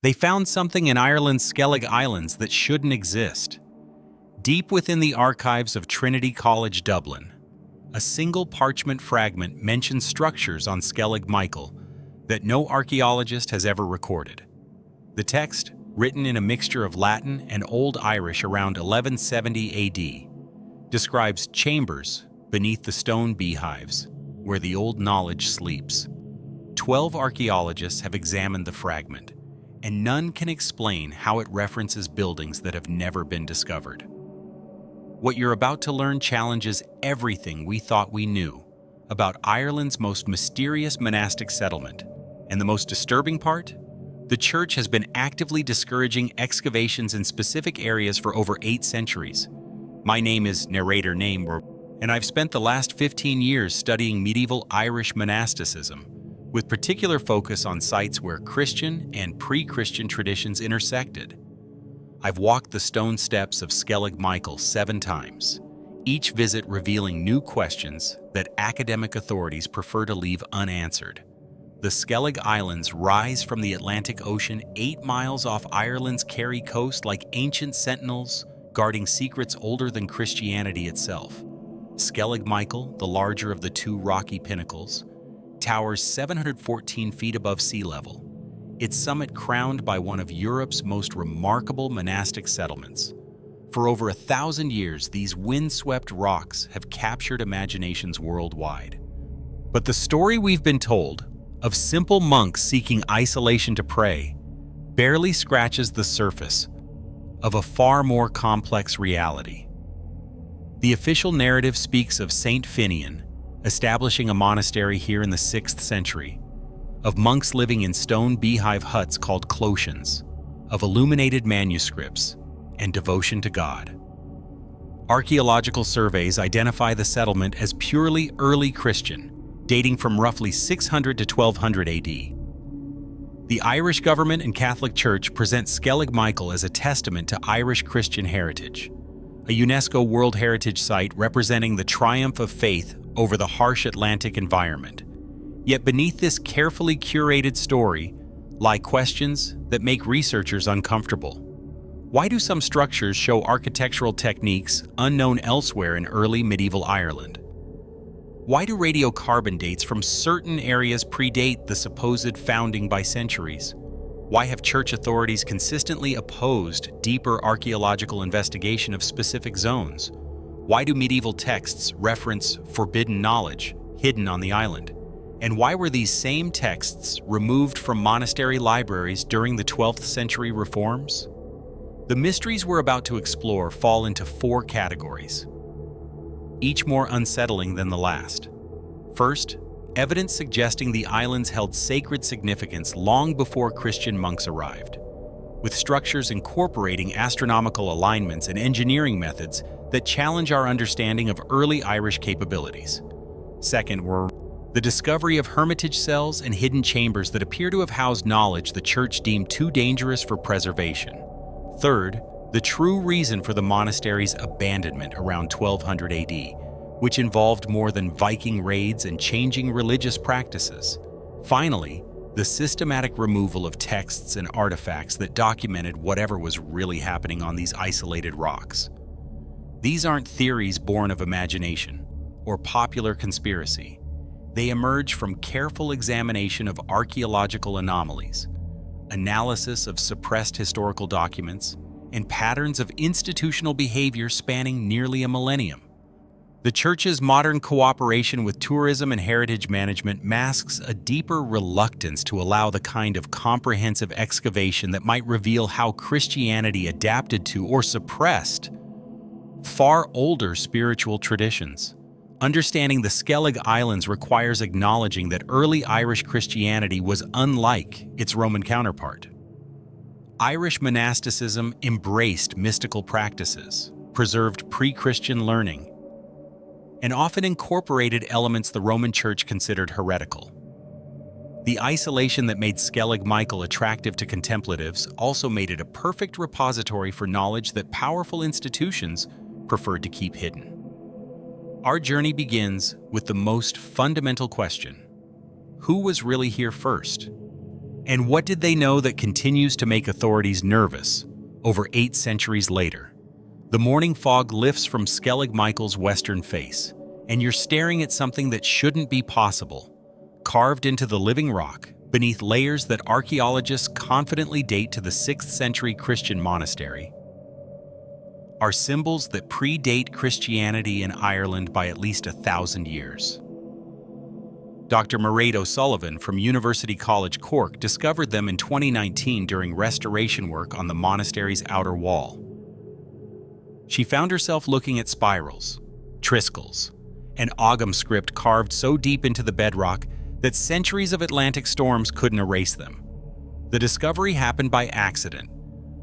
They found something in Ireland's Skellig Islands that shouldn't exist. Deep within the archives of Trinity College, Dublin, a single parchment fragment mentions structures on Skellig Michael that no archaeologist has ever recorded. The text, written in a mixture of Latin and Old Irish around 1170 AD, describes chambers beneath the stone beehives where the old knowledge sleeps. 12 archaeologists have examined the fragment, and none can explain how it references buildings that have never been discovered. What you're about to learn challenges everything we thought we knew about Ireland's most mysterious monastic settlement. And the most disturbing part? The Church has been actively discouraging excavations in specific areas for over 8 centuries. My name is Narrator Name, and I've spent the last 15 years studying medieval Irish monasticism, with particular focus on sites where Christian and pre-Christian traditions intersected. I've walked the stone steps of Skellig Michael 7 times, each visit revealing new questions that academic authorities prefer to leave unanswered. The Skellig Islands rise from the Atlantic Ocean 8 miles off Ireland's Kerry coast like ancient sentinels, guarding secrets older than Christianity itself. Skellig Michael, the larger of the 2 rocky pinnacles, towers 714 feet above sea level, its summit crowned by one of Europe's most remarkable monastic settlements. For over 1,000 years, these windswept rocks have captured imaginations worldwide. But the story we've been told, of simple monks seeking isolation to pray, barely scratches the surface of a far more complex reality. The official narrative speaks of Saint Finian establishing a monastery here in the 6th century, of monks living in stone beehive huts called clochans, of illuminated manuscripts, and devotion to God. Archaeological surveys identify the settlement as purely early Christian, dating from roughly 600 to 1200 AD. The Irish government and Catholic Church present Skellig Michael as a testament to Irish Christian heritage, a UNESCO World Heritage Site representing the triumph of faith over the harsh Atlantic environment. Yet beneath this carefully curated story lie questions that make researchers uncomfortable. Why do some structures show architectural techniques unknown elsewhere in early medieval Ireland? Why do radiocarbon dates from certain areas predate the supposed founding by centuries? Why have church authorities consistently opposed deeper archaeological investigation of specific zones? Why do medieval texts reference forbidden knowledge hidden on the island? And why were these same texts removed from monastery libraries during the 12th century reforms? The mysteries we're about to explore fall into 4 categories, each more unsettling than the last. First, evidence suggesting the islands held sacred significance long before Christian monks arrived, with structures incorporating astronomical alignments and engineering methods that challenge our understanding of early Irish capabilities. Second were the discovery of hermitage cells and hidden chambers that appear to have housed knowledge the Church deemed too dangerous for preservation. Third, the true reason for the monastery's abandonment around 1200 AD, which involved more than Viking raids and changing religious practices. Finally, the systematic removal of texts and artifacts that documented whatever was really happening on these isolated rocks. These aren't theories born of imagination or popular conspiracy. They emerge from careful examination of archaeological anomalies, analysis of suppressed historical documents, and patterns of institutional behavior spanning nearly a millennium. The Church's modern cooperation with tourism and heritage management masks a deeper reluctance to allow the kind of comprehensive excavation that might reveal how Christianity adapted to or suppressed far older spiritual traditions. Understanding the Skellig Islands requires acknowledging that early Irish Christianity was unlike its Roman counterpart. Irish monasticism embraced mystical practices, preserved pre-Christian learning, and often incorporated elements the Roman Church considered heretical. The isolation that made Skellig Michael attractive to contemplatives also made it a perfect repository for knowledge that powerful institutions preferred to keep hidden. Our journey begins with the most fundamental question: who was really here first? And what did they know that continues to make authorities nervous over 8 centuries later? The morning fog lifts from Skellig Michael's western face, and you're staring at something that shouldn't be possible, carved into the living rock beneath layers that archaeologists confidently date to the 6th century Christian monastery, are symbols that predate Christianity in Ireland by at least 1,000 years. Dr. Mairead O'Sullivan from University College Cork discovered them in 2019 during restoration work on the monastery's outer wall. She found herself looking at spirals, triskells, and Ogham script carved so deep into the bedrock that centuries of Atlantic storms couldn't erase them. The discovery happened by accident,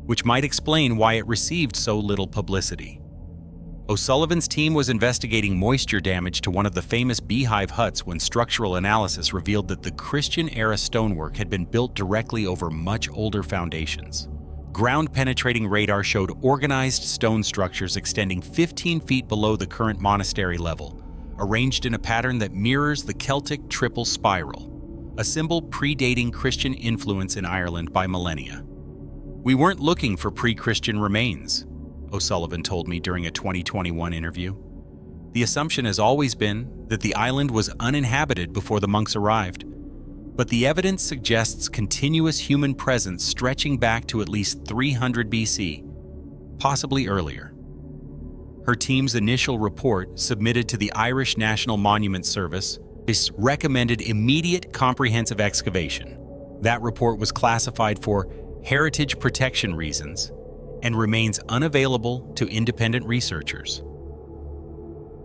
which might explain why it received so little publicity. O'Sullivan's team was investigating moisture damage to one of the famous beehive huts when structural analysis revealed that the Christian-era stonework had been built directly over much older foundations. Ground-penetrating radar showed organized stone structures extending 15 feet below the current monastery level, arranged in a pattern that mirrors the Celtic triple spiral, a symbol predating Christian influence in Ireland by millennia. "We weren't looking for pre-Christian remains," O'Sullivan told me during a 2021 interview. "The assumption has always been that the island was uninhabited before the monks arrived, but the evidence suggests continuous human presence stretching back to at least 300 BC, possibly earlier." Her team's initial report, submitted to the Irish National Monument Service, recommended immediate comprehensive excavation. That report was classified for heritage protection reasons and remains unavailable to independent researchers.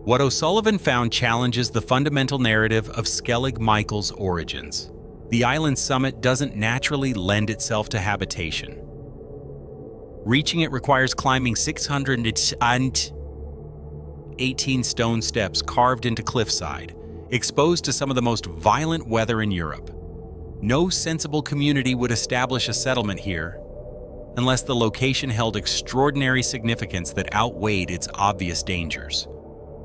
What O'Sullivan found challenges the fundamental narrative of Skellig Michael's origins. The island's summit doesn't naturally lend itself to habitation. Reaching it requires climbing 618 stone steps carved into cliffside, exposed to some of the most violent weather in Europe. No sensible community would establish a settlement here unless the location held extraordinary significance that outweighed its obvious dangers.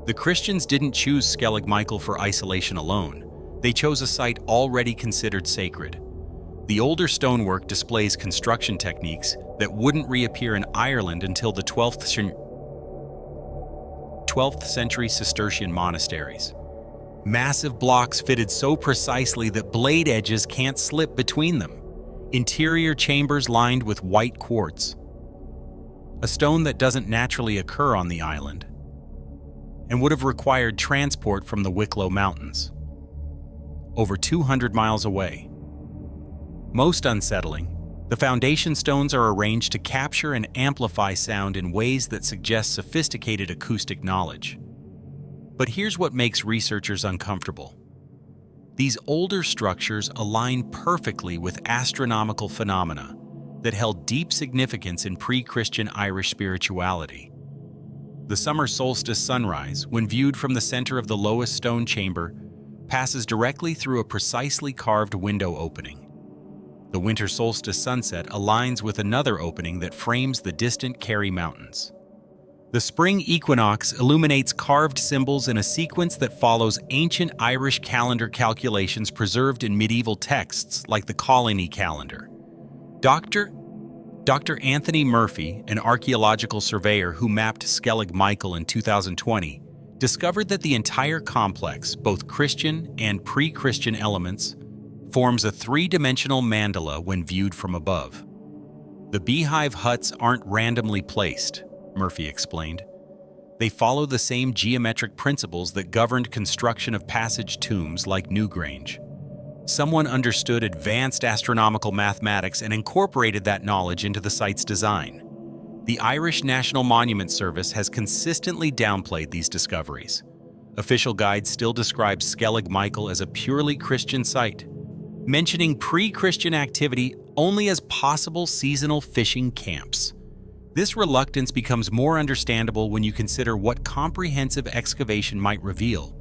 The Christians didn't choose Skellig Michael for isolation alone. They chose a site already considered sacred. The older stonework displays construction techniques that wouldn't reappear in Ireland until the 12th century Cistercian monasteries. Massive blocks fitted so precisely that blade edges can't slip between them. Interior chambers lined with white quartz, a stone that doesn't naturally occur on the island, and would have required transport from the Wicklow Mountains, over 200 miles away. Most unsettling, the foundation stones are arranged to capture and amplify sound in ways that suggest sophisticated acoustic knowledge. But here's what makes researchers uncomfortable. These older structures align perfectly with astronomical phenomena that held deep significance in pre-Christian Irish spirituality. The summer solstice sunrise, when viewed from the center of the lowest stone chamber, passes directly through a precisely carved window opening. The winter solstice sunset aligns with another opening that frames the distant Kerry Mountains. The spring equinox illuminates carved symbols in a sequence that follows ancient Irish calendar calculations preserved in medieval texts like the Colony calendar. Dr. Anthony Murphy, an archaeological surveyor who mapped Skellig Michael in 2020, discovered that the entire complex, both Christian and pre-Christian elements, forms a three-dimensional mandala when viewed from above. The beehive huts aren't randomly placed, Murphy explained. They follow the same geometric principles that governed construction of passage tombs like Newgrange. Someone understood advanced astronomical mathematics and incorporated that knowledge into the site's design. The Irish National Monument Service has consistently downplayed these discoveries. Official guides still describe Skellig Michael as a purely Christian site, mentioning pre-Christian activity only as possible seasonal fishing camps. This reluctance becomes more understandable when you consider what comprehensive excavation might reveal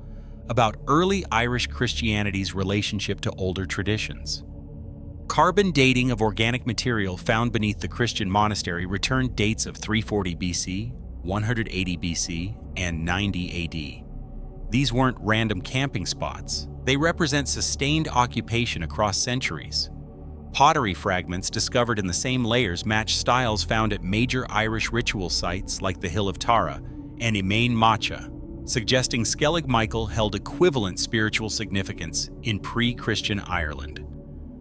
about early Irish Christianity's relationship to older traditions. Carbon dating of organic material found beneath the Christian monastery returned dates of 340 BC, 180 BC, and 90 AD. These weren't random camping spots. They represent sustained occupation across centuries. Pottery fragments discovered in the same layers match styles found at major Irish ritual sites like the Hill of Tara and Emain Macha, suggesting Skellig Michael held equivalent spiritual significance in pre-Christian Ireland.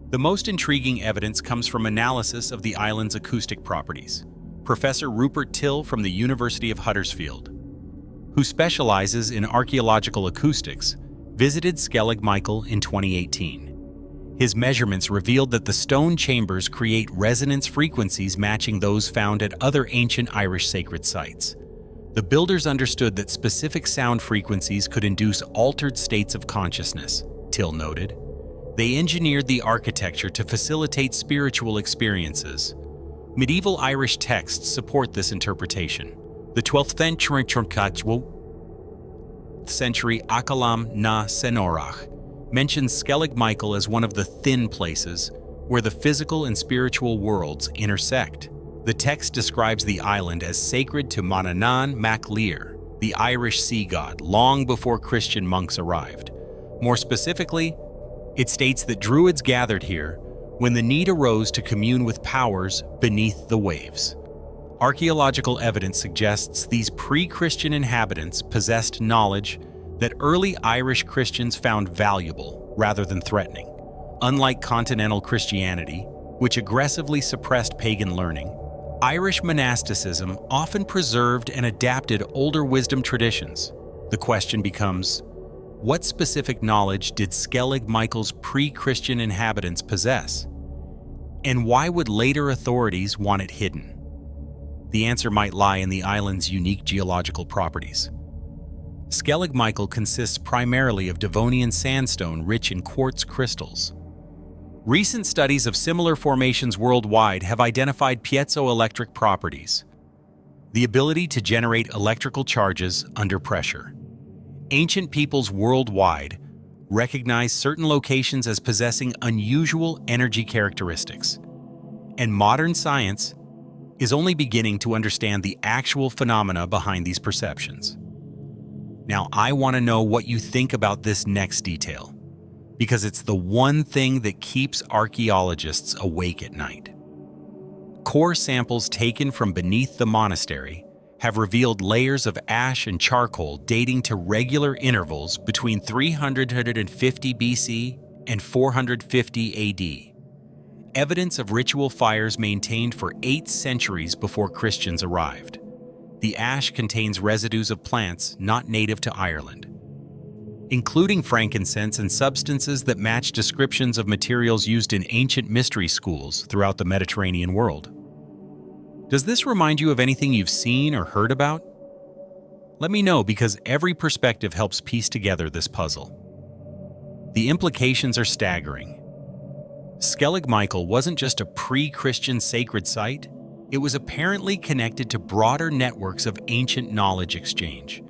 The most intriguing evidence comes from analysis of the island's acoustic properties. Professor Rupert Till from the University of Huddersfield, who specializes in archaeological acoustics, visited Skellig Michael in 2018. His measurements revealed that the stone chambers create resonance frequencies matching those found at other ancient Irish sacred sites. The builders understood that specific sound frequencies could induce altered states of consciousness, Till noted. They engineered the architecture to facilitate spiritual experiences. Medieval Irish texts support this interpretation. The 12th century Akalam na Senorach mentions Skellig Michael as one of the thin places where the physical and spiritual worlds intersect. The text describes the island as sacred to Manannán mac Lir, the Irish sea god, long before Christian monks arrived. More specifically, it states that Druids gathered here when the need arose to commune with powers beneath the waves. Archaeological evidence suggests these pre-Christian inhabitants possessed knowledge that early Irish Christians found valuable rather than threatening. Unlike continental Christianity, which aggressively suppressed pagan learning, Irish monasticism often preserved and adapted older wisdom traditions. The question becomes, what specific knowledge did Skellig Michael's pre-Christian inhabitants possess? And why would later authorities want it hidden? The answer might lie in the island's unique geological properties. Skellig Michael consists primarily of Devonian sandstone rich in quartz crystals. Recent studies of similar formations worldwide have identified piezoelectric properties, the ability to generate electrical charges under pressure. Ancient peoples worldwide recognize certain locations as possessing unusual energy characteristics, and modern science is only beginning to understand the actual phenomena behind these perceptions. Now, I want to know what you think about this next detail, because it's the one thing that keeps archaeologists awake at night. Core samples taken from beneath the monastery have revealed layers of ash and charcoal dating to regular intervals between 350 BC and 450 AD. Evidence of ritual fires maintained for 8 centuries before Christians arrived. The ash contains residues of plants not native to Ireland, including frankincense and substances that match descriptions of materials used in ancient mystery schools throughout the Mediterranean world. Does this remind you of anything you've seen or heard about? Let me know, because every perspective helps piece together this puzzle. The implications are staggering. Skellig Michael wasn't just a pre-Christian sacred site, it was apparently connected to broader networks of ancient knowledge exchange.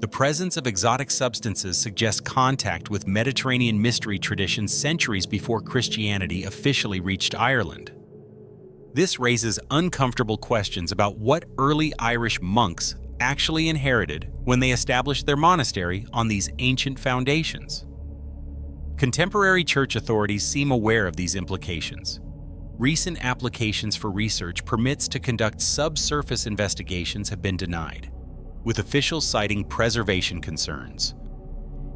The presence of exotic substances suggests contact with Mediterranean mystery traditions centuries before Christianity officially reached Ireland. This raises uncomfortable questions about what early Irish monks actually inherited when they established their monastery on these ancient foundations. Contemporary church authorities seem aware of these implications. Recent applications for research permits to conduct subsurface investigations have been denied, with officials citing preservation concerns.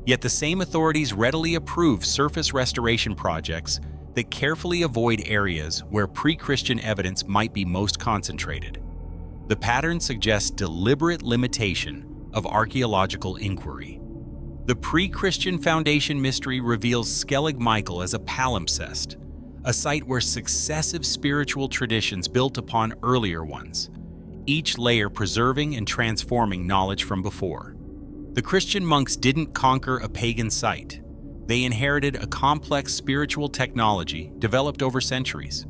Yet the same authorities readily approve surface restoration projects that carefully avoid areas where pre-Christian evidence might be most concentrated. The pattern suggests deliberate limitation of archaeological inquiry. The pre-Christian foundation mystery reveals Skellig Michael as a palimpsest, a site where successive spiritual traditions built upon earlier ones, each layer preserving and transforming knowledge from before. The Christian monks didn't conquer a pagan site. They inherited a complex spiritual technology developed over centuries.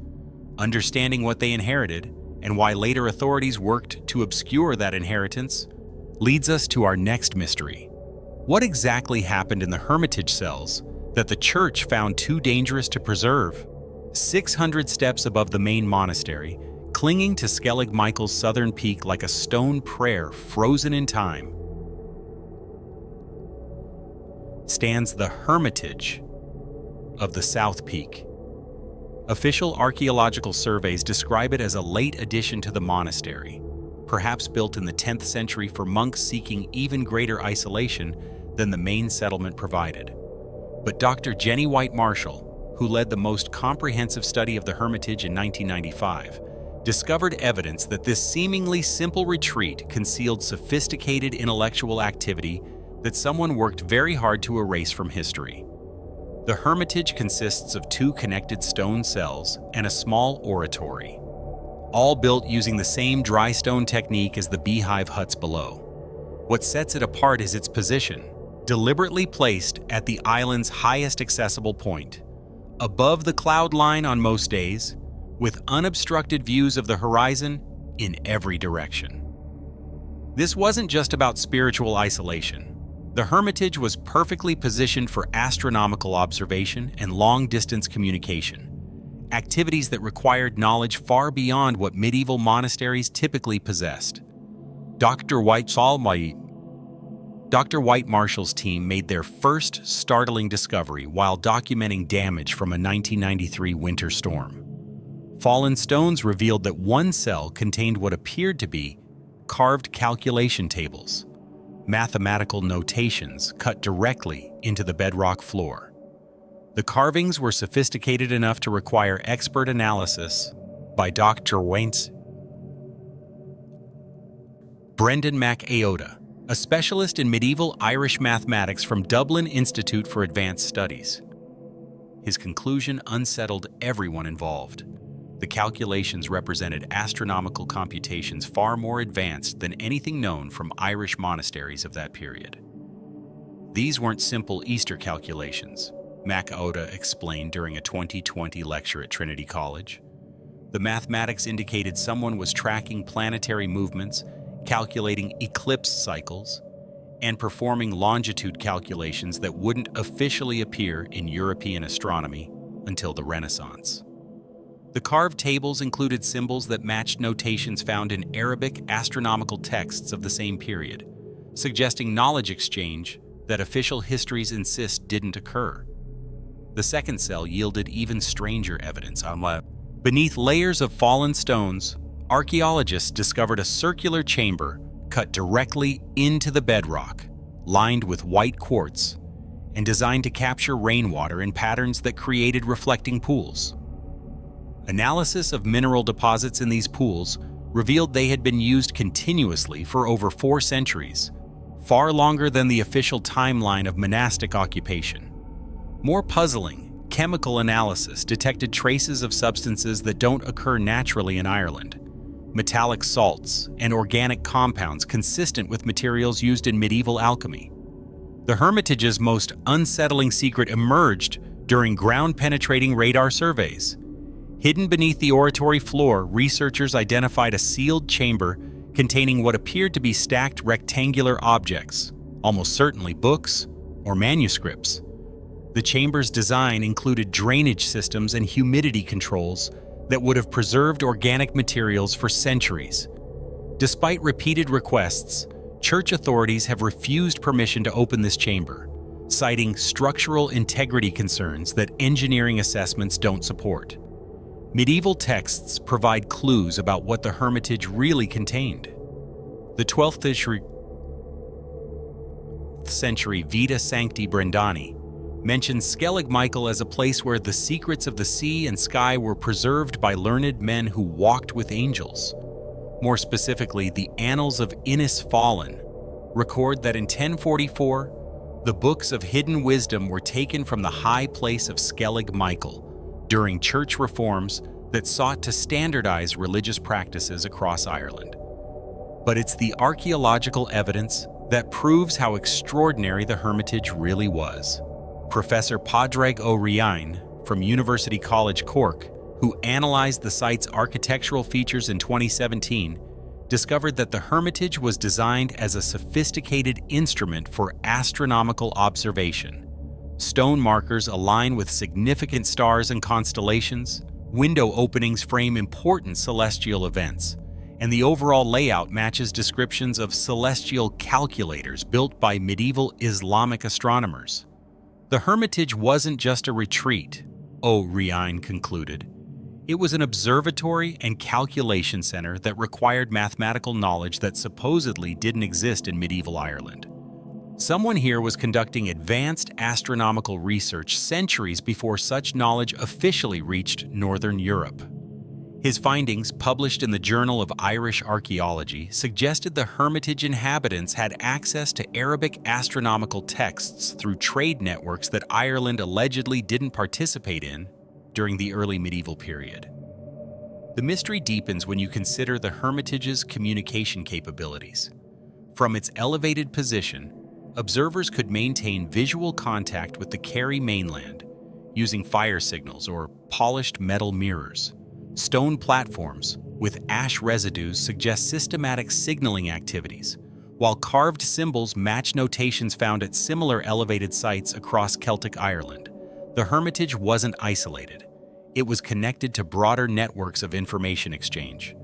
Understanding what they inherited and why later authorities worked to obscure that inheritance leads us to our next mystery. What exactly happened in the hermitage cells that the church found too dangerous to preserve? 600 steps above the main monastery, clinging to Skellig Michael's southern peak like a stone prayer frozen in time, stands the Hermitage of the South Peak. Official archaeological surveys describe it as a late addition to the monastery, perhaps built in the 10th century for monks seeking even greater isolation than the main settlement provided. But Dr. Jenny White Marshall, who led the most comprehensive study of the Hermitage in 1995, discovered evidence that this seemingly simple retreat concealed sophisticated intellectual activity that someone worked very hard to erase from history. The Hermitage consists of 2 connected stone cells and a small oratory, all built using the same dry stone technique as the beehive huts below. What sets it apart is its position, deliberately placed at the island's highest accessible point, above the cloud line on most days, with unobstructed views of the horizon in every direction. This wasn't just about spiritual isolation. The Hermitage was perfectly positioned for astronomical observation and long-distance communication, activities that required knowledge far beyond what medieval monasteries typically possessed. Dr. White Marshall's team made their first startling discovery while documenting damage from a 1993 winter storm. Fallen stones revealed that one cell contained what appeared to be carved calculation tables, mathematical notations cut directly into the bedrock floor. The carvings were sophisticated enough to require expert analysis by Dr. Brendan MacAoda, a specialist in medieval Irish mathematics from Dublin Institute for Advanced Studies. His conclusion unsettled everyone involved. The calculations represented astronomical computations far more advanced than anything known from Irish monasteries of that period. These weren't simple Easter calculations, MacAoda explained during a 2020 lecture at Trinity College. The mathematics indicated someone was tracking planetary movements, calculating eclipse cycles, and performing longitude calculations that wouldn't officially appear in European astronomy until the Renaissance. The carved tables included symbols that matched notations found in Arabic astronomical texts of the same period, suggesting knowledge exchange that official histories insist didn't occur. The second cell yielded even stranger evidence. Beneath layers of fallen stones, archaeologists discovered a circular chamber cut directly into the bedrock, lined with white quartz, and designed to capture rainwater in patterns that created reflecting pools. Analysis of mineral deposits in these pools revealed they had been used continuously for over 4 centuries, far longer than the official timeline of monastic occupation. More puzzling, chemical analysis detected traces of substances that don't occur naturally in Ireland, metallic salts and organic compounds consistent with materials used in medieval alchemy. The Hermitage's most unsettling secret emerged during ground-penetrating radar surveys. Hidden beneath the oratory floor, researchers identified a sealed chamber containing what appeared to be stacked rectangular objects, almost certainly books or manuscripts. The chamber's design included drainage systems and humidity controls that would have preserved organic materials for centuries. Despite repeated requests, church authorities have refused permission to open this chamber, citing structural integrity concerns that engineering assessments don't support. Medieval texts provide clues about what the Hermitage really contained. The 12th century Vita Sancti Brendani mentions Skellig Michael as a place where the secrets of the sea and sky were preserved by learned men who walked with angels. More specifically, the Annals of Innisfallen record that in 1044, the books of hidden wisdom were taken from the high place of Skellig Michael during church reforms that sought to standardize religious practices across Ireland. But it's the archaeological evidence that proves how extraordinary the Hermitage really was. Professor Padraig O'Ryan from University College Cork, who analyzed the site's architectural features in 2017, discovered that the Hermitage was designed as a sophisticated instrument for astronomical observation. Stone markers align with significant stars and constellations, window openings frame important celestial events, and the overall layout matches descriptions of celestial calculators built by medieval Islamic astronomers. The Hermitage wasn't just a retreat, O'Ryan concluded. It was an observatory and calculation center that required mathematical knowledge that supposedly didn't exist in medieval Ireland. Someone here was conducting advanced astronomical research centuries before such knowledge officially reached Northern Europe. His findings, published in the Journal of Irish Archaeology, suggested the Hermitage inhabitants had access to Arabic astronomical texts through trade networks that Ireland allegedly didn't participate in during the early medieval period. The mystery deepens when you consider the Hermitage's communication capabilities. From its elevated position, observers could maintain visual contact with the Kerry mainland using fire signals or polished metal mirrors. Stone platforms with ash residues suggest systematic signaling activities, while carved symbols match notations found at similar elevated sites across Celtic Ireland. The Hermitage wasn't isolated. It was connected to broader networks of information exchange.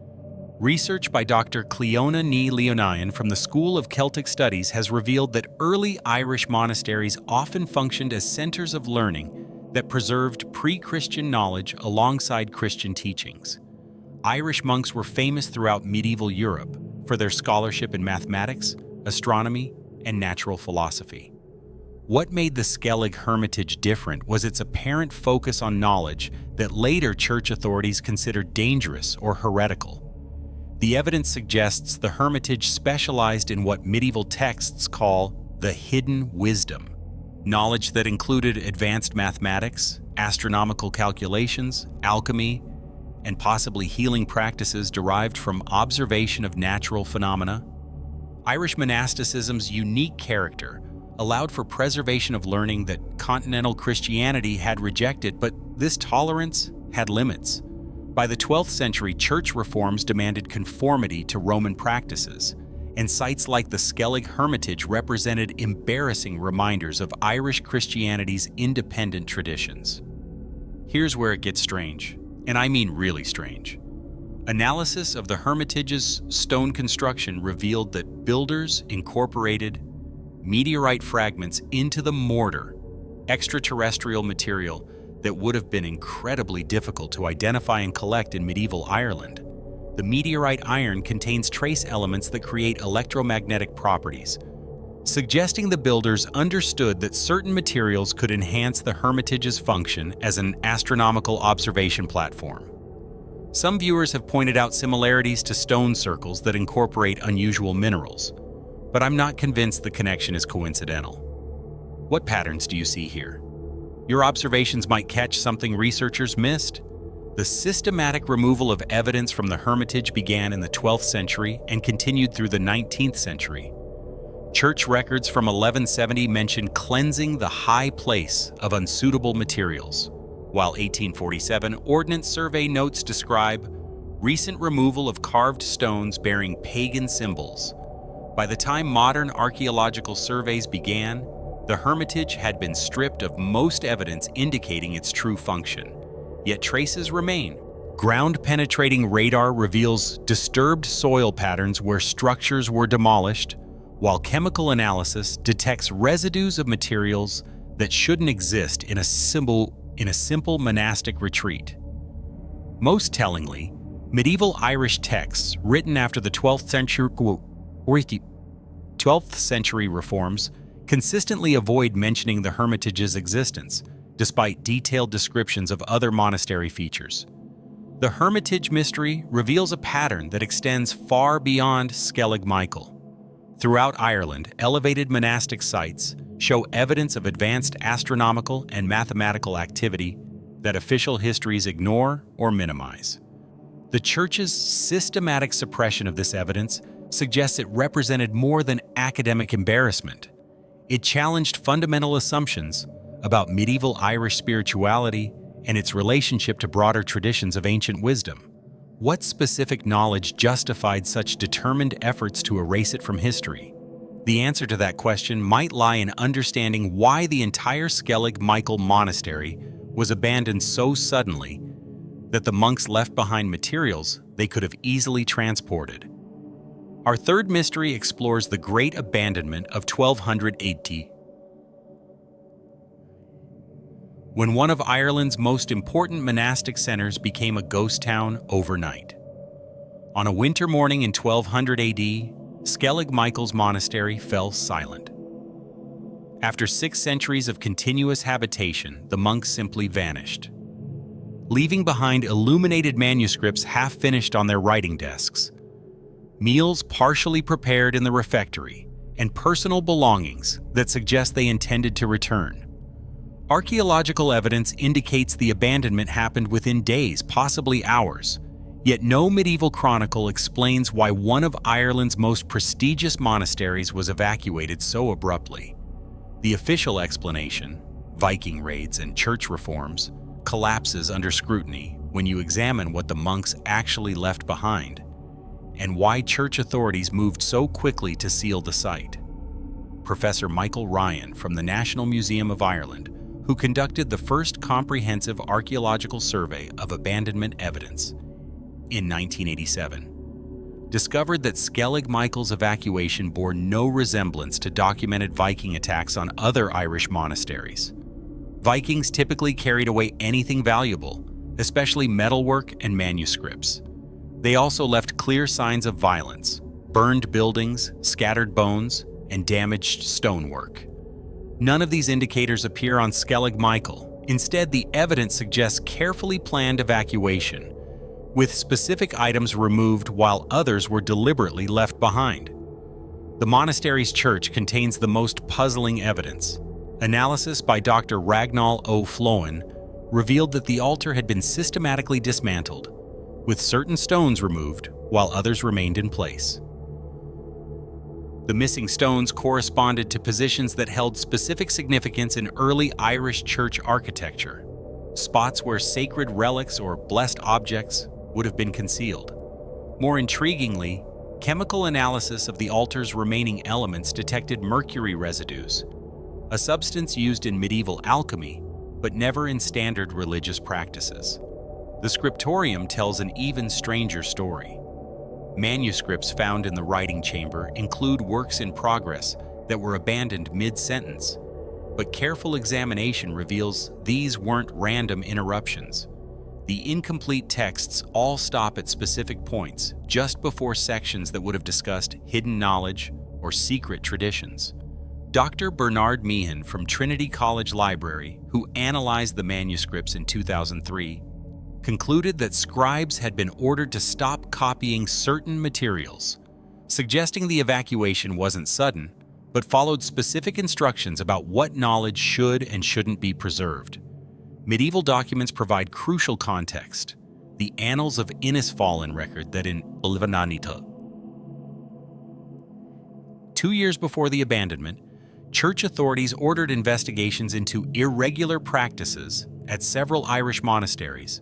Research by Dr. Cleona Ní Leonine from the School of Celtic Studies has revealed that early Irish monasteries often functioned as centers of learning that preserved pre-Christian knowledge alongside Christian teachings. Irish monks were famous throughout medieval Europe for their scholarship in mathematics, astronomy, and natural philosophy. What made the Skellig Hermitage different was its apparent focus on knowledge that later church authorities considered dangerous or heretical. The evidence suggests the Hermitage specialized in what medieval texts call the hidden wisdom, knowledge that included advanced mathematics, astronomical calculations, alchemy, and possibly healing practices derived from observation of natural phenomena. Irish monasticism's unique character allowed for preservation of learning that continental Christianity had rejected, but this tolerance had limits. By the 12th century, church reforms demanded conformity to Roman practices, and sites like the Skellig Hermitage represented embarrassing reminders of Irish Christianity's independent traditions. Here's where it gets strange, and I mean really strange. Analysis of the Hermitage's stone construction revealed that builders incorporated meteorite fragments into the mortar, extraterrestrial material that would have been incredibly difficult to identify and collect in medieval Ireland. The meteorite iron contains trace elements that create electromagnetic properties, suggesting the builders understood that certain materials could enhance the Hermitage's function as an astronomical observation platform. Some viewers have pointed out similarities to stone circles that incorporate unusual minerals, but I'm not convinced the connection is coincidental. What patterns do you see here? Your observations might catch something researchers missed. The systematic removal of evidence from the Hermitage began in the 12th century and continued through the 19th century. Church records from 1170 mention cleansing the high place of unsuitable materials, while 1847 Ordnance Survey notes describe recent removal of carved stones bearing pagan symbols. By the time modern archaeological surveys began, the Hermitage had been stripped of most evidence indicating its true function. Yet traces remain. Ground-penetrating radar reveals disturbed soil patterns where structures were demolished, while chemical analysis detects residues of materials that shouldn't exist in a simple monastic retreat. Most tellingly, medieval Irish texts written after the 12th century reforms consistently avoid mentioning the Hermitage's existence, despite detailed descriptions of other monastery features. The Hermitage mystery reveals a pattern that extends far beyond Skellig Michael. Throughout Ireland, elevated monastic sites show evidence of advanced astronomical and mathematical activity that official histories ignore or minimize. The Church's systematic suppression of this evidence suggests it represented more than academic embarrassment. It challenged fundamental assumptions about medieval Irish spirituality and its relationship to broader traditions of ancient wisdom. What specific knowledge justified such determined efforts to erase it from history? The answer to that question might lie in understanding why the entire Skellig Michael Monastery was abandoned so suddenly that the monks left behind materials they could have easily transported. Our third mystery explores the Great Abandonment of 1200 AD. when one of Ireland's most important monastic centers became a ghost town overnight. On a winter morning in 1200 AD, Skellig Michael's monastery fell silent. After 6 centuries of continuous habitation, the monks simply vanished, leaving behind illuminated manuscripts half-finished on their writing desks, meals partially prepared in the refectory, and personal belongings that suggest they intended to return. Archaeological evidence indicates the abandonment happened within days, possibly hours, yet no medieval chronicle explains why one of Ireland's most prestigious monasteries was evacuated so abruptly. The official explanation, Viking raids and church reforms, collapses under scrutiny when you examine what the monks actually left behind and why church authorities moved so quickly to seal the site. Professor Michael Ryan from the National Museum of Ireland, who conducted the first comprehensive archaeological survey of abandonment evidence in 1987, discovered that Skellig Michael's evacuation bore no resemblance to documented Viking attacks on other Irish monasteries. Vikings typically carried away anything valuable, especially metalwork and manuscripts. They also left clear signs of violence: burned buildings, scattered bones, and damaged stonework. None of these indicators appear on Skellig Michael. Instead, the evidence suggests carefully planned evacuation, with specific items removed while others were deliberately left behind. The monastery's church contains the most puzzling evidence. Analysis by Dr. Ragnall O'Flohan revealed that the altar had been systematically dismantled, with certain stones removed while others remained in place. The missing stones corresponded to positions that held specific significance in early Irish church architecture, spots where sacred relics or blessed objects would have been concealed. More intriguingly, chemical analysis of the altar's remaining elements detected mercury residues, a substance used in medieval alchemy, but never in standard religious practices. The scriptorium tells an even stranger story. Manuscripts found in the writing chamber include works in progress that were abandoned mid-sentence, but careful examination reveals these weren't random interruptions. The incomplete texts all stop at specific points, just before sections that would have discussed hidden knowledge or secret traditions. Dr. Bernard Meehan from Trinity College Library, who analyzed the manuscripts in 2003, concluded that scribes had been ordered to stop copying certain materials, suggesting the evacuation wasn't sudden, but followed specific instructions about what knowledge should and shouldn't be preserved. Medieval documents provide crucial context. The Annals of Innisfallen record that in Livananita, 2 years before the abandonment, church authorities ordered investigations into irregular practices at several Irish monasteries,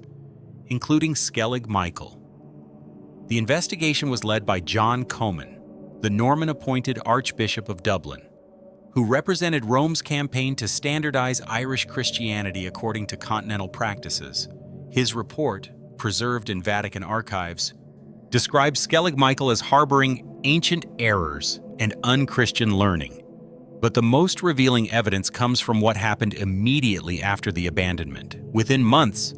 including Skellig Michael. The investigation was led by John Comyn, the Norman-appointed Archbishop of Dublin, who represented Rome's campaign to standardize Irish Christianity according to continental practices. His report, preserved in Vatican archives, describes Skellig Michael as harboring ancient errors and unchristian learning. But the most revealing evidence comes from what happened immediately after the abandonment. Within months,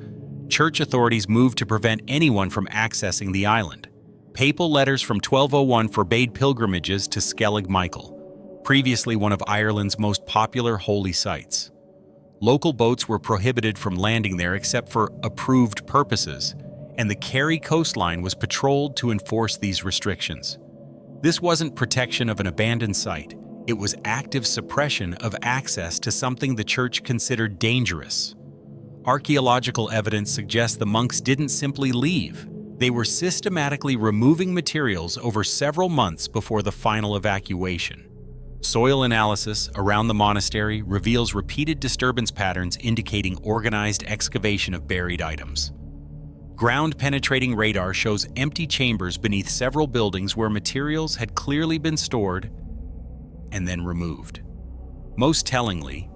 church authorities moved to prevent anyone from accessing the island. Papal letters from 1201 forbade pilgrimages to Skellig Michael, previously one of Ireland's most popular holy sites. Local boats were prohibited from landing there except for approved purposes, and the Kerry coastline was patrolled to enforce these restrictions. This wasn't protection of an abandoned site. It was active suppression of access to something the church considered dangerous. Archaeological evidence suggests the monks didn't simply leave. They were systematically removing materials over several months before the final evacuation. Soil analysis around the monastery reveals repeated disturbance patterns indicating organized excavation of buried items. Ground-penetrating radar shows empty chambers beneath several buildings where materials had clearly been stored and then removed. Most tellingly,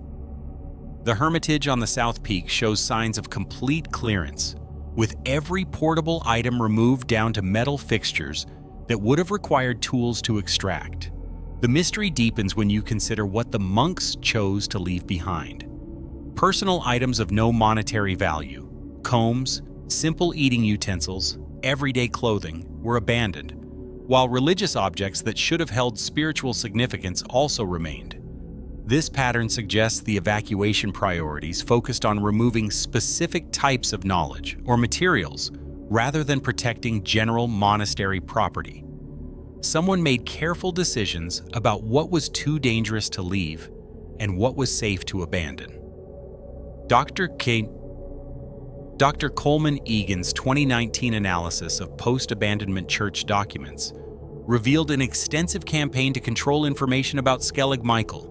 the hermitage on the South Peak shows signs of complete clearance, with every portable item removed down to metal fixtures that would have required tools to extract. The mystery deepens when you consider what the monks chose to leave behind. Personal items of no monetary value, combs, simple eating utensils, everyday clothing, were abandoned, while religious objects that should have held spiritual significance also remained. This pattern suggests the evacuation priorities focused on removing specific types of knowledge or materials rather than protecting general monastery property. Someone made careful decisions about what was too dangerous to leave and what was safe to abandon. Dr. Coleman Egan's 2019 analysis of post-abandonment church documents revealed an extensive campaign to control information about Skellig Michael.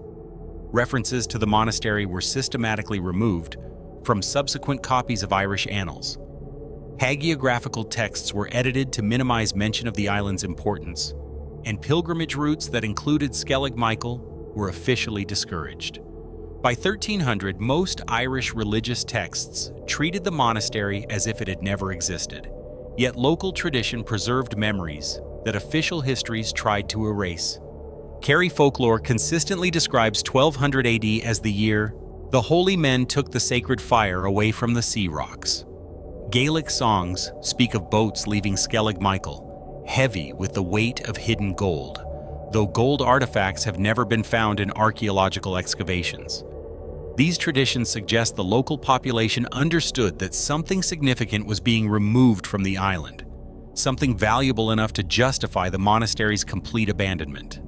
References to the monastery were systematically removed from subsequent copies of Irish annals. Hagiographical texts were edited to minimize mention of the island's importance, and pilgrimage routes that included Skellig Michael were officially discouraged. By 1300, most Irish religious texts treated the monastery as if it had never existed, yet local tradition preserved memories that official histories tried to erase. Kerry folklore consistently describes 1200 AD as the year the holy men took the sacred fire away from the sea rocks. Gaelic songs speak of boats leaving Skellig Michael, heavy with the weight of hidden gold, though gold artifacts have never been found in archaeological excavations. These traditions suggest the local population understood that something significant was being removed from the island, something valuable enough to justify the monastery's complete abandonment.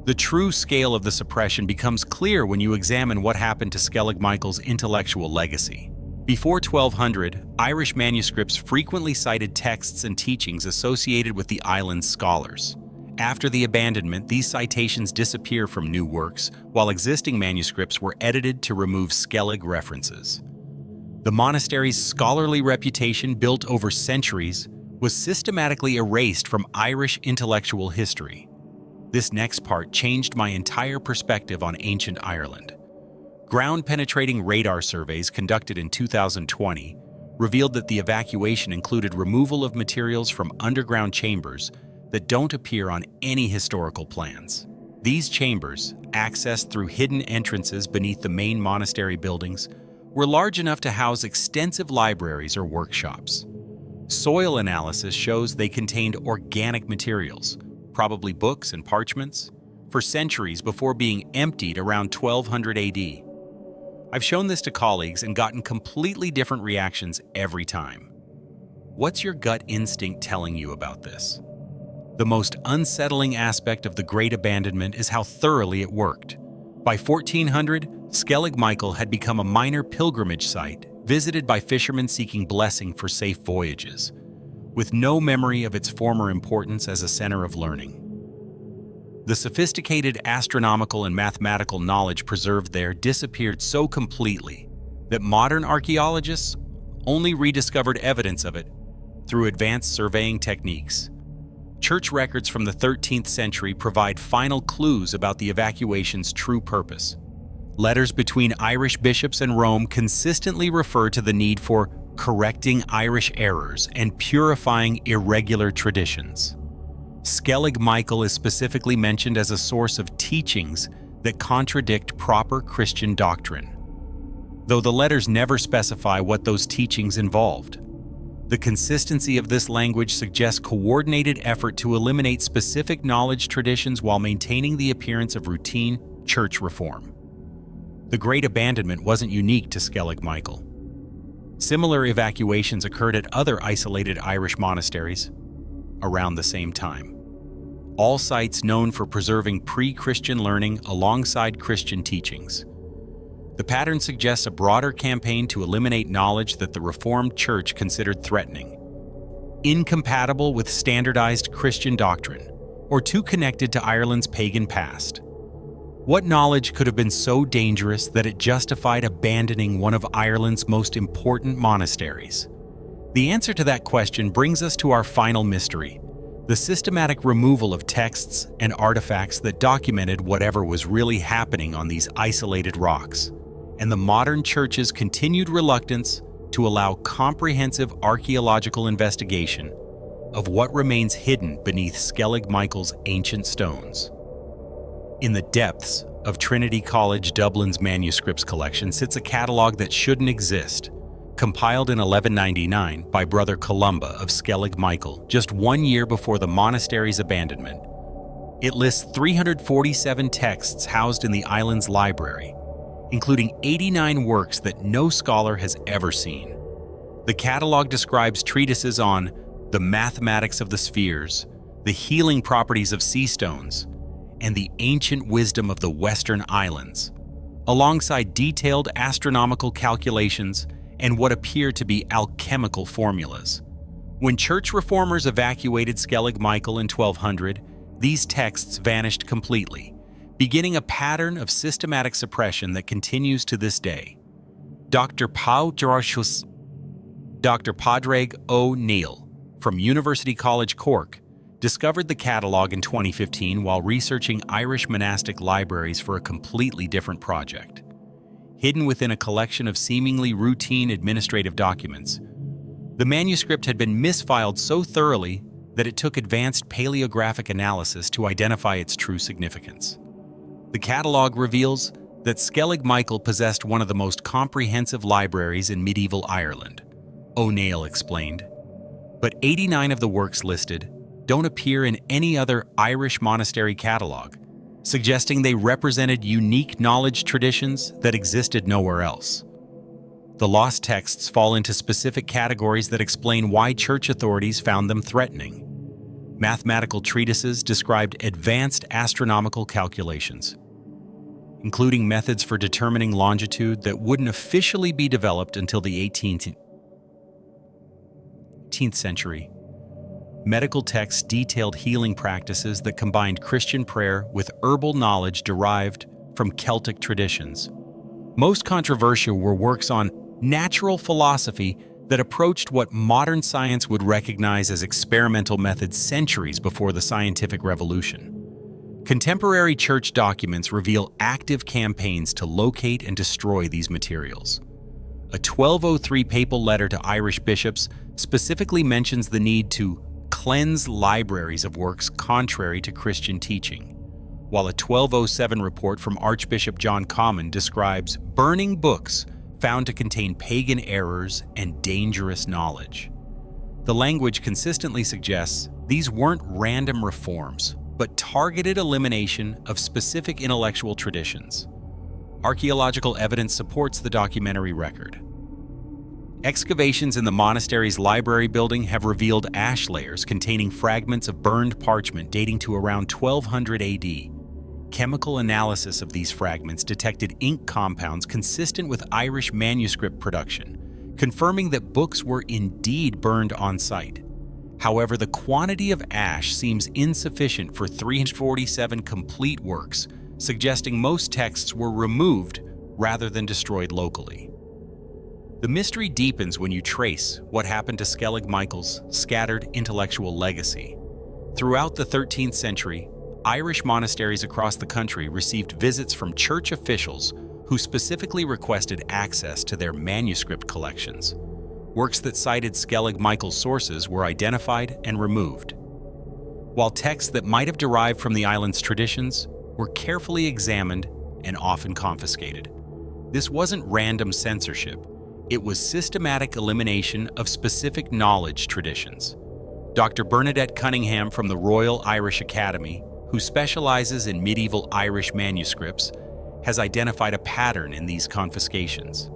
The true scale of the suppression becomes clear when you examine what happened to Skellig Michael's intellectual legacy. Before 1200, Irish manuscripts frequently cited texts and teachings associated with the island's scholars. After the abandonment, these citations disappear from new works, while existing manuscripts were edited to remove Skellig references. The monastery's scholarly reputation, built over centuries, was systematically erased from Irish intellectual history. This next part changed my entire perspective on ancient Ireland. Ground-penetrating radar surveys conducted in 2020 revealed that the evacuation included removal of materials from underground chambers that don't appear on any historical plans. These chambers, accessed through hidden entrances beneath the main monastery buildings, were large enough to house extensive libraries or workshops. Soil analysis shows they contained organic materials, probably books and parchments, for centuries before being emptied around 1200 AD. I've shown this to colleagues and gotten completely different reactions every time. What's your gut instinct telling you about this? The most unsettling aspect of the Great Abandonment is how thoroughly it worked. By 1400, Skellig Michael had become a minor pilgrimage site visited by fishermen seeking blessing for safe voyages, with no memory of its former importance as a center of learning. The sophisticated astronomical and mathematical knowledge preserved there disappeared so completely that modern archaeologists only rediscovered evidence of it through advanced surveying techniques. Church records from the 13th century provide final clues about the evacuation's true purpose. Letters between Irish bishops and Rome consistently refer to the need for correcting Irish errors and purifying irregular traditions. Skellig Michael is specifically mentioned as a source of teachings that contradict proper Christian doctrine, though the letters never specify what those teachings involved. The consistency of this language suggests coordinated effort to eliminate specific knowledge traditions while maintaining the appearance of routine church reform. The Great Abandonment wasn't unique to Skellig Michael. Similar evacuations occurred at other isolated Irish monasteries around the same time, all sites known for preserving pre-Christian learning alongside Christian teachings. The pattern suggests a broader campaign to eliminate knowledge that the Reformed Church considered threatening, incompatible with standardized Christian doctrine, or too connected to Ireland's pagan past. What knowledge could have been so dangerous that it justified abandoning one of Ireland's most important monasteries? The answer to that question brings us to our final mystery: the systematic removal of texts and artifacts that documented whatever was really happening on these isolated rocks, and the modern church's continued reluctance to allow comprehensive archaeological investigation of what remains hidden beneath Skellig Michael's ancient stones. In the depths of Trinity College Dublin's manuscripts collection sits a catalog that shouldn't exist, compiled in 1199 by Brother Columba of Skellig Michael, just 1 year before the monastery's abandonment. It lists 347 texts housed in the island's library, including 89 works that no scholar has ever seen. The catalog describes treatises on the mathematics of the spheres, the healing properties of sea stones, and the ancient wisdom of the Western Islands, alongside detailed astronomical calculations and what appear to be alchemical formulas. When church reformers evacuated Skellig Michael in 1200, these texts vanished completely, beginning a pattern of systematic suppression that continues to this day. Dr. Padraig O'Neill from University College Cork discovered the catalog in 2015 while researching Irish monastic libraries for a completely different project. Hidden within a collection of seemingly routine administrative documents, the manuscript had been misfiled so thoroughly that it took advanced paleographic analysis to identify its true significance. The catalog reveals that Skellig Michael possessed one of the most comprehensive libraries in medieval Ireland, O'Neill explained. But 89 of the works listed don't appear in any other Irish monastery catalog, suggesting they represented unique knowledge traditions that existed nowhere else. The lost texts fall into specific categories that explain why church authorities found them threatening. Mathematical treatises described advanced astronomical calculations, including methods for determining longitude that wouldn't officially be developed until the 18th century. Medical texts detailed healing practices that combined Christian prayer with herbal knowledge derived from Celtic traditions. Most controversial were works on natural philosophy that approached what modern science would recognize as experimental methods centuries before the scientific revolution. Contemporary church documents reveal active campaigns to locate and destroy these materials. A 1203 papal letter to Irish bishops specifically mentions the need to cleanse libraries of works contrary to Christian teaching, while a 1207 report from Archbishop John Comyn describes burning books found to contain pagan errors and dangerous knowledge. The language consistently suggests these weren't random reforms, but targeted elimination of specific intellectual traditions. Archaeological evidence supports the documentary record. Excavations in the monastery's library building have revealed ash layers containing fragments of burned parchment dating to around 1200 AD. Chemical analysis of these fragments detected ink compounds consistent with Irish manuscript production, confirming that books were indeed burned on site. However, the quantity of ash seems insufficient for 347 complete works, suggesting most texts were removed rather than destroyed locally. The mystery deepens when you trace what happened to Skellig Michael's scattered intellectual legacy. Throughout the 13th century, Irish monasteries across the country received visits from church officials who specifically requested access to their manuscript collections. Works that cited Skellig Michael's sources were identified and removed, while texts that might have derived from the island's traditions were carefully examined and often confiscated. This wasn't random censorship. It was systematic elimination of specific knowledge traditions. Dr. Bernadette Cunningham from the Royal Irish Academy, who specializes in medieval Irish manuscripts, has identified a pattern in these confiscations.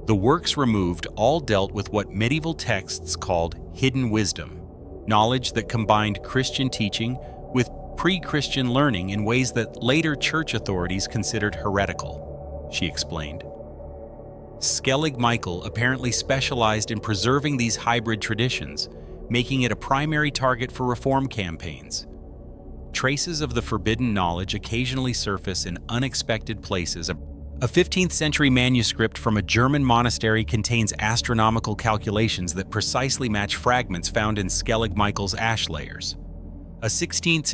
The works removed all dealt with what medieval texts called hidden wisdom, knowledge that combined Christian teaching with pre-Christian learning in ways that later church authorities considered heretical, she explained. Skellig Michael apparently specialized in preserving these hybrid traditions, making it a primary target for reform campaigns. Traces of the forbidden knowledge occasionally surface in unexpected places. A 15th century manuscript from a German monastery contains astronomical calculations that precisely match fragments found in Skellig Michael's ash layers. A 16th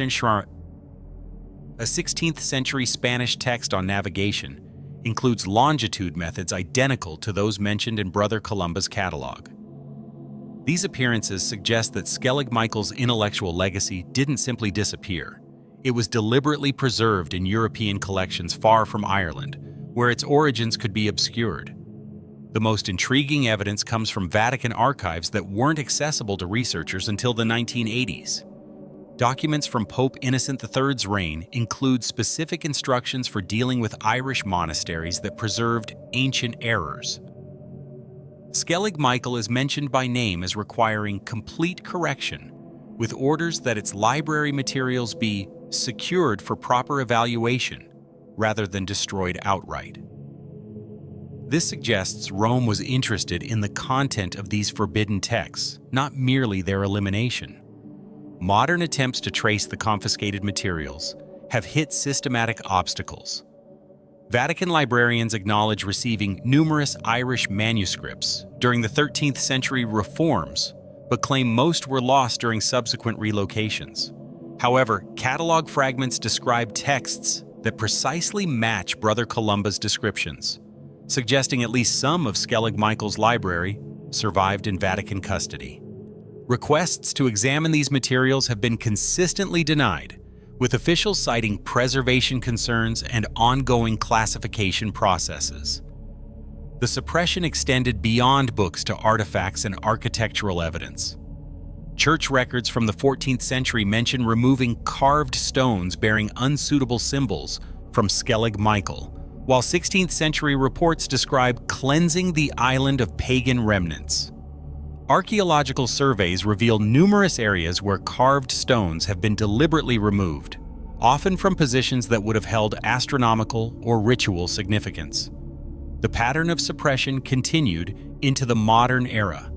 century Spanish text on navigation includes longitude methods identical to those mentioned in Brother Columba's catalog. These appearances suggest that Skellig Michael's intellectual legacy didn't simply disappear. It was deliberately preserved in European collections far from Ireland, where its origins could be obscured. The most intriguing evidence comes from Vatican archives that weren't accessible to researchers until the 1980s. Documents from Pope Innocent III's reign include specific instructions for dealing with Irish monasteries that preserved ancient errors. Skellig Michael is mentioned by name as requiring complete correction, with orders that its library materials be secured for proper evaluation rather than destroyed outright. This suggests Rome was interested in the content of these forbidden texts, not merely their elimination. Modern attempts to trace the confiscated materials have hit systematic obstacles. Vatican librarians acknowledge receiving numerous Irish manuscripts during the 13th century reforms, but claim most were lost during subsequent relocations. However, catalog fragments describe texts that precisely match Brother Columba's descriptions, suggesting at least some of Skellig Michael's library survived in Vatican custody. Requests to examine these materials have been consistently denied, with officials citing preservation concerns and ongoing classification processes. The suppression extended beyond books to artifacts and architectural evidence. Church records from the 14th century mention removing carved stones bearing unsuitable symbols from Skellig Michael, while 16th century reports describe cleansing the island of pagan remnants. Archaeological surveys reveal numerous areas where carved stones have been deliberately removed, often from positions that would have held astronomical or ritual significance. The pattern of suppression continued into the modern era.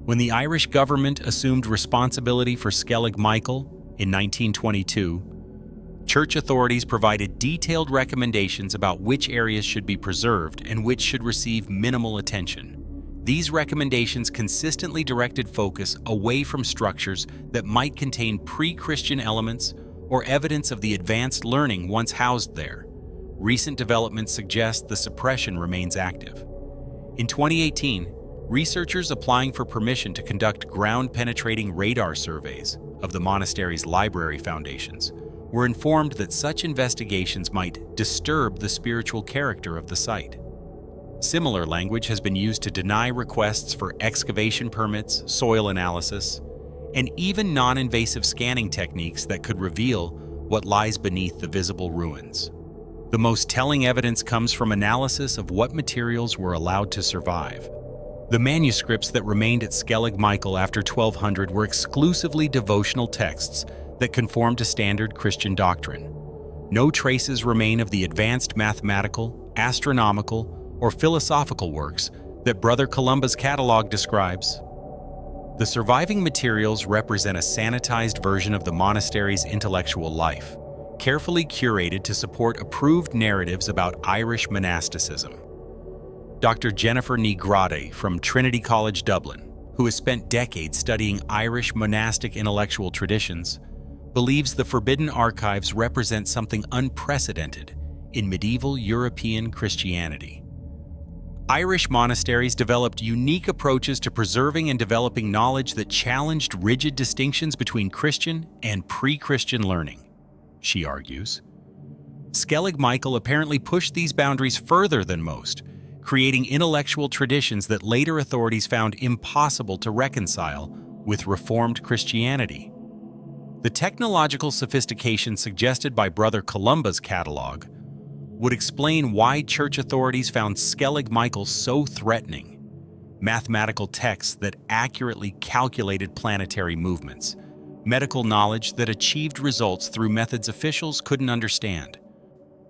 When the Irish government assumed responsibility for Skellig Michael in 1922, church authorities provided detailed recommendations about which areas should be preserved and which should receive minimal attention. These recommendations consistently directed focus away from structures that might contain pre-Christian elements or evidence of the advanced learning once housed there. Recent developments suggest the suppression remains active. In 2018, researchers applying for permission to conduct ground-penetrating radar surveys of the monastery's library foundations were informed that such investigations might disturb the spiritual character of the site. Similar language has been used to deny requests for excavation permits, soil analysis, and even non-invasive scanning techniques that could reveal what lies beneath the visible ruins. The most telling evidence comes from analysis of what materials were allowed to survive. The manuscripts that remained at Skellig Michael after 1200 were exclusively devotional texts that conformed to standard Christian doctrine. No traces remain of the advanced mathematical, astronomical, or philosophical works that Brother Columba's catalog describes. The surviving materials represent a sanitized version of the monastery's intellectual life, carefully curated to support approved narratives about Irish monasticism. Dr. Jennifer Negrade from Trinity College Dublin, who has spent decades studying Irish monastic intellectual traditions, believes the forbidden archives represent something unprecedented in medieval European Christianity. Irish monasteries developed unique approaches to preserving and developing knowledge that challenged rigid distinctions between Christian and pre-Christian learning, she argues. Skellig Michael apparently pushed these boundaries further than most, creating intellectual traditions that later authorities found impossible to reconcile with Reformed Christianity. The technological sophistication suggested by Brother Columba's catalog would explain why church authorities found Skellig Michael so threatening. Mathematical texts that accurately calculated planetary movements, medical knowledge that achieved results through methods officials couldn't understand,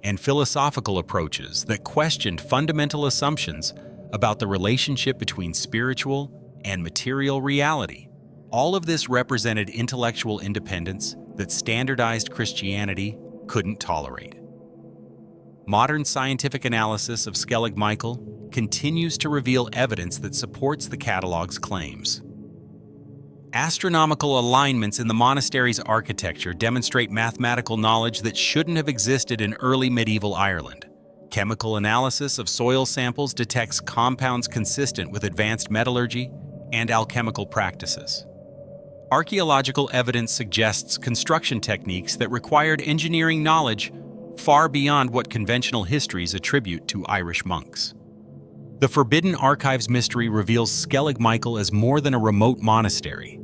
and philosophical approaches that questioned fundamental assumptions about the relationship between spiritual and material reality. All of this represented intellectual independence that standardized Christianity couldn't tolerate. Modern scientific analysis of Skellig Michael continues to reveal evidence that supports the catalog's claims. Astronomical alignments in the monastery's architecture demonstrate mathematical knowledge that shouldn't have existed in early medieval Ireland. Chemical analysis of soil samples detects compounds consistent with advanced metallurgy and alchemical practices. Archaeological evidence suggests construction techniques that required engineering knowledge far beyond what conventional histories attribute to Irish monks. The Forbidden Archives mystery reveals Skellig Michael as more than a remote monastery.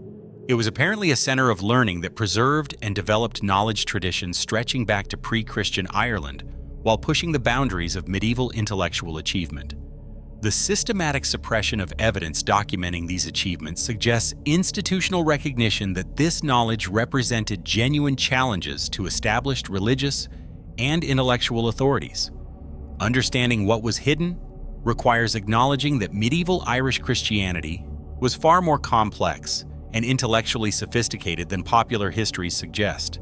It was apparently a center of learning that preserved and developed knowledge traditions stretching back to pre-Christian Ireland while pushing the boundaries of medieval intellectual achievement. The systematic suppression of evidence documenting these achievements suggests institutional recognition that this knowledge represented genuine challenges to established religious and intellectual authorities. Understanding what was hidden requires acknowledging that medieval Irish Christianity was far more complex and intellectually sophisticated than popular histories suggest.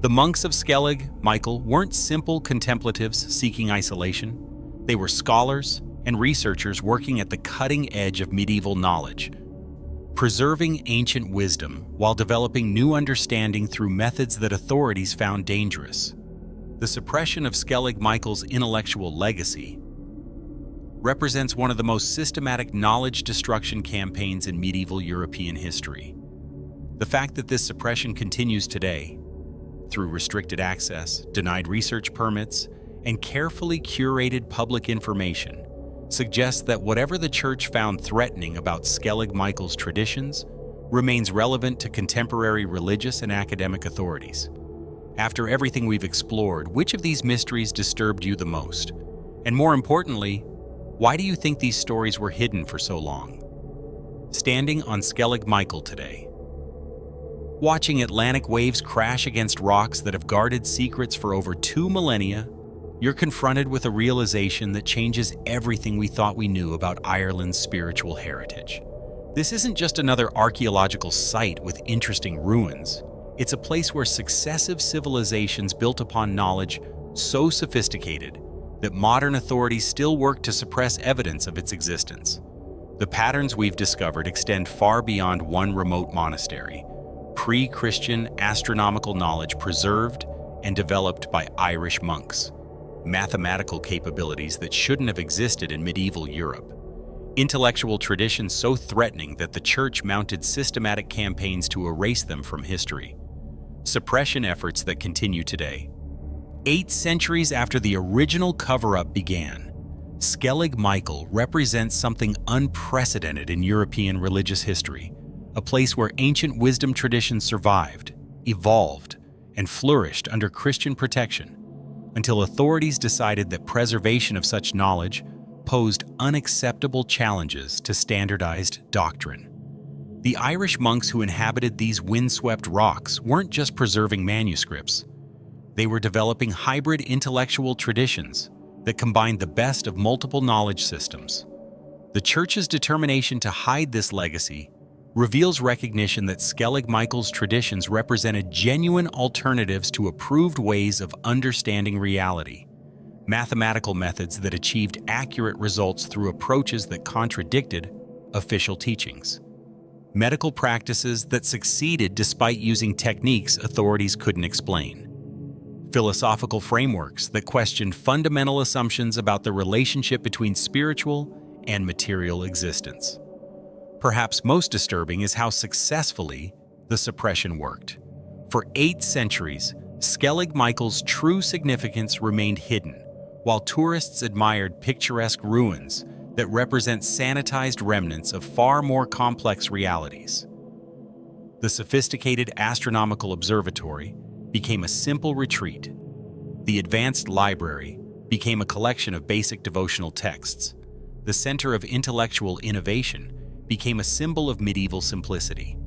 The monks of Skellig Michael weren't simple contemplatives seeking isolation. They were scholars and researchers working at the cutting edge of medieval knowledge, preserving ancient wisdom while developing new understanding through methods that authorities found dangerous. The suppression of Skellig Michael's intellectual legacy represents one of the most systematic knowledge destruction campaigns in medieval European history. The fact that this suppression continues today, through restricted access, denied research permits, and carefully curated public information, suggests that whatever the Church found threatening about Skellig Michael's traditions remains relevant to contemporary religious and academic authorities. After everything we've explored, which of these mysteries disturbed you the most? And more importantly, why do you think these stories were hidden for so long? Standing on Skellig Michael today, watching Atlantic waves crash against rocks that have guarded secrets for over 2 millennia, you're confronted with a realization that changes everything we thought we knew about Ireland's spiritual heritage. This isn't just another archaeological site with interesting ruins. It's a place where successive civilizations built upon knowledge so sophisticated that modern authorities still work to suppress evidence of its existence. The patterns we've discovered extend far beyond one remote monastery. Pre-Christian astronomical knowledge preserved and developed by Irish monks. Mathematical capabilities that shouldn't have existed in medieval Europe. Intellectual traditions so threatening that the Church mounted systematic campaigns to erase them from history. Suppression efforts that continue today. 8 centuries after the original cover-up began, Skellig Michael represents something unprecedented in European religious history, a place where ancient wisdom traditions survived, evolved, and flourished under Christian protection, until authorities decided that preservation of such knowledge posed unacceptable challenges to standardized doctrine. The Irish monks who inhabited these windswept rocks weren't just preserving manuscripts. They were developing hybrid intellectual traditions that combined the best of multiple knowledge systems. The Church's determination to hide this legacy reveals recognition that Skellig Michael's traditions represented genuine alternatives to approved ways of understanding reality, mathematical methods that achieved accurate results through approaches that contradicted official teachings, medical practices that succeeded despite using techniques authorities couldn't explain, philosophical frameworks that questioned fundamental assumptions about the relationship between spiritual and material existence. Perhaps most disturbing is how successfully the suppression worked. For 8 centuries, Skellig Michael's true significance remained hidden, while tourists admired picturesque ruins that represent sanitized remnants of far more complex realities. The sophisticated astronomical observatory became a simple retreat. The advanced library became a collection of basic devotional texts. The center of intellectual innovation became a symbol of medieval simplicity.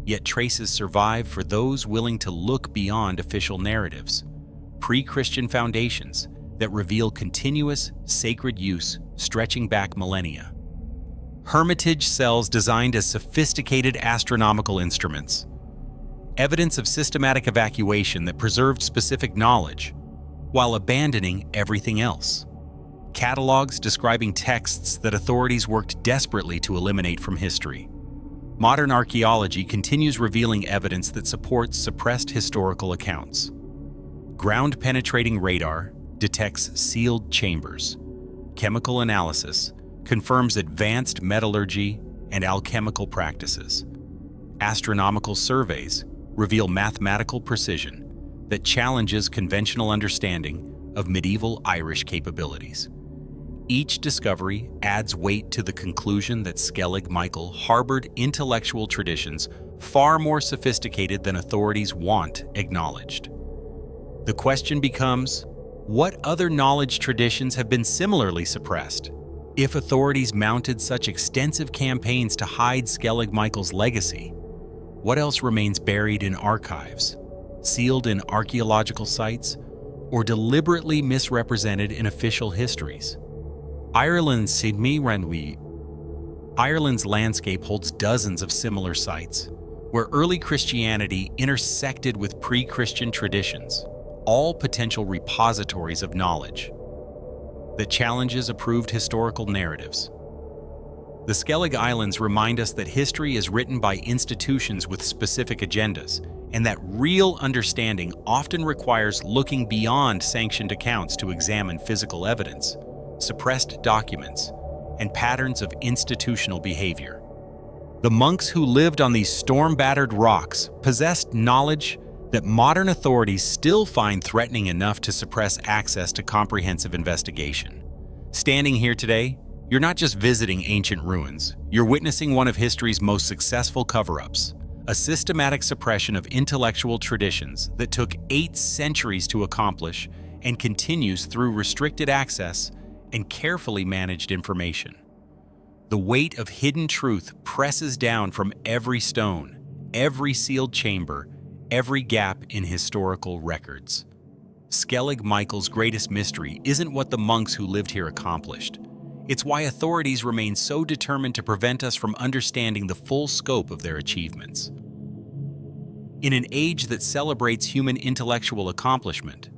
Yet traces survive for those willing to look beyond official narratives. Pre-Christian foundations that reveal continuous, sacred use stretching back millennia. Hermitage cells designed as sophisticated astronomical instruments. Evidence of systematic evacuation that preserved specific knowledge, while abandoning everything else. Catalogs describing texts that authorities worked desperately to eliminate from history. Modern archaeology continues revealing evidence that supports suppressed historical accounts. Ground-penetrating radar detects sealed chambers. Chemical analysis confirms advanced metallurgy and alchemical practices. astronomical surveys reveal mathematical precision that challenges conventional understanding of medieval Irish capabilities. Each discovery adds weight to the conclusion that Skellig Michael harbored intellectual traditions far more sophisticated than authorities want acknowledged. The question becomes, what other knowledge traditions have been similarly suppressed? If authorities mounted such extensive campaigns to hide Skellig Michael's legacy, what else remains buried in archives, sealed in archaeological sites, or deliberately misrepresented in official histories? Ireland's landscape holds dozens of similar sites, where early Christianity intersected with pre-Christian traditions, all potential repositories of knowledge that challenges approved historical narratives. The Skellig Islands remind us that history is written by institutions with specific agendas, and that real understanding often requires looking beyond sanctioned accounts to examine physical evidence, suppressed documents, and patterns of institutional behavior. The monks who lived on these storm-battered rocks possessed knowledge that modern authorities still find threatening enough to suppress access to comprehensive investigation. Standing here today, you're not just visiting ancient ruins, you're witnessing one of history's most successful cover-ups, a systematic suppression of intellectual traditions that took 8 centuries to accomplish and continues through restricted access and carefully managed information. The weight of hidden truth presses down from every stone, every sealed chamber, every gap in historical records. Skellig Michael's greatest mystery isn't what the monks who lived here accomplished. It's why authorities remain so determined to prevent us from understanding the full scope of their achievements. In an age that celebrates human intellectual accomplishment,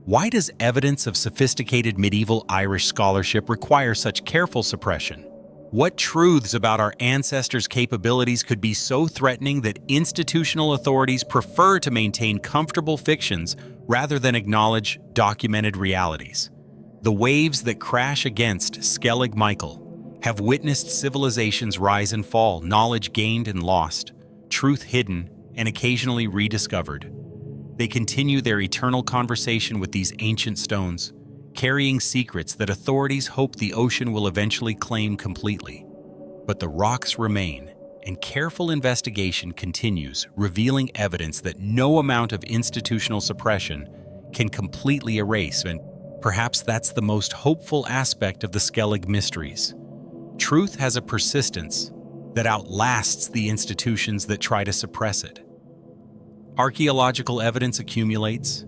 why does evidence of sophisticated medieval Irish scholarship require such careful suppression? What truths about our ancestors' capabilities could be so threatening that institutional authorities prefer to maintain comfortable fictions rather than acknowledge documented realities? The waves that crash against Skellig Michael have witnessed civilizations rise and fall, knowledge gained and lost, truth hidden and occasionally rediscovered. They continue their eternal conversation with these ancient stones, carrying secrets that authorities hope the ocean will eventually claim completely. But the rocks remain, and careful investigation continues, revealing evidence that no amount of institutional suppression can completely erase, and perhaps that's the most hopeful aspect of the Skellig mysteries. Truth has a persistence that outlasts the institutions that try to suppress it. Archaeological evidence accumulates,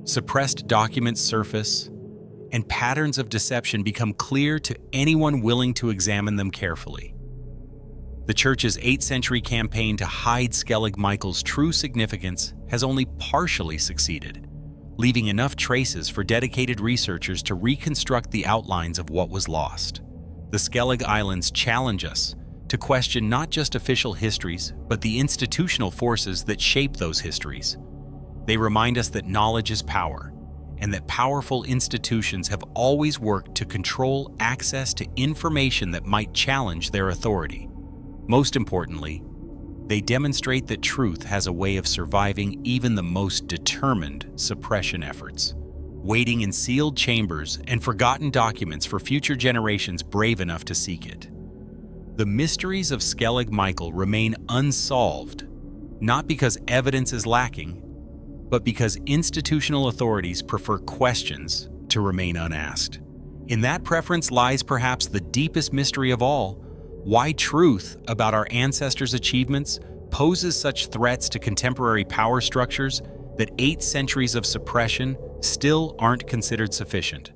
suppressed documents surface, and patterns of deception become clear to anyone willing to examine them carefully. The Church's 8th century campaign to hide Skellig Michael's true significance has only partially succeeded, leaving enough traces for dedicated researchers to reconstruct the outlines of what was lost. The Skellig Islands challenge us to question not just official histories, but the institutional forces that shape those histories. They remind us that knowledge is power, and that powerful institutions have always worked to control access to information that might challenge their authority. Most importantly, they demonstrate that truth has a way of surviving even the most determined suppression efforts, waiting in sealed chambers and forgotten documents for future generations brave enough to seek it. The mysteries of Skellig Michael remain unsolved, not because evidence is lacking, but because institutional authorities prefer questions to remain unasked. In that preference lies perhaps the deepest mystery of all: why truth about our ancestors' achievements poses such threats to contemporary power structures that 8 centuries of suppression still aren't considered sufficient.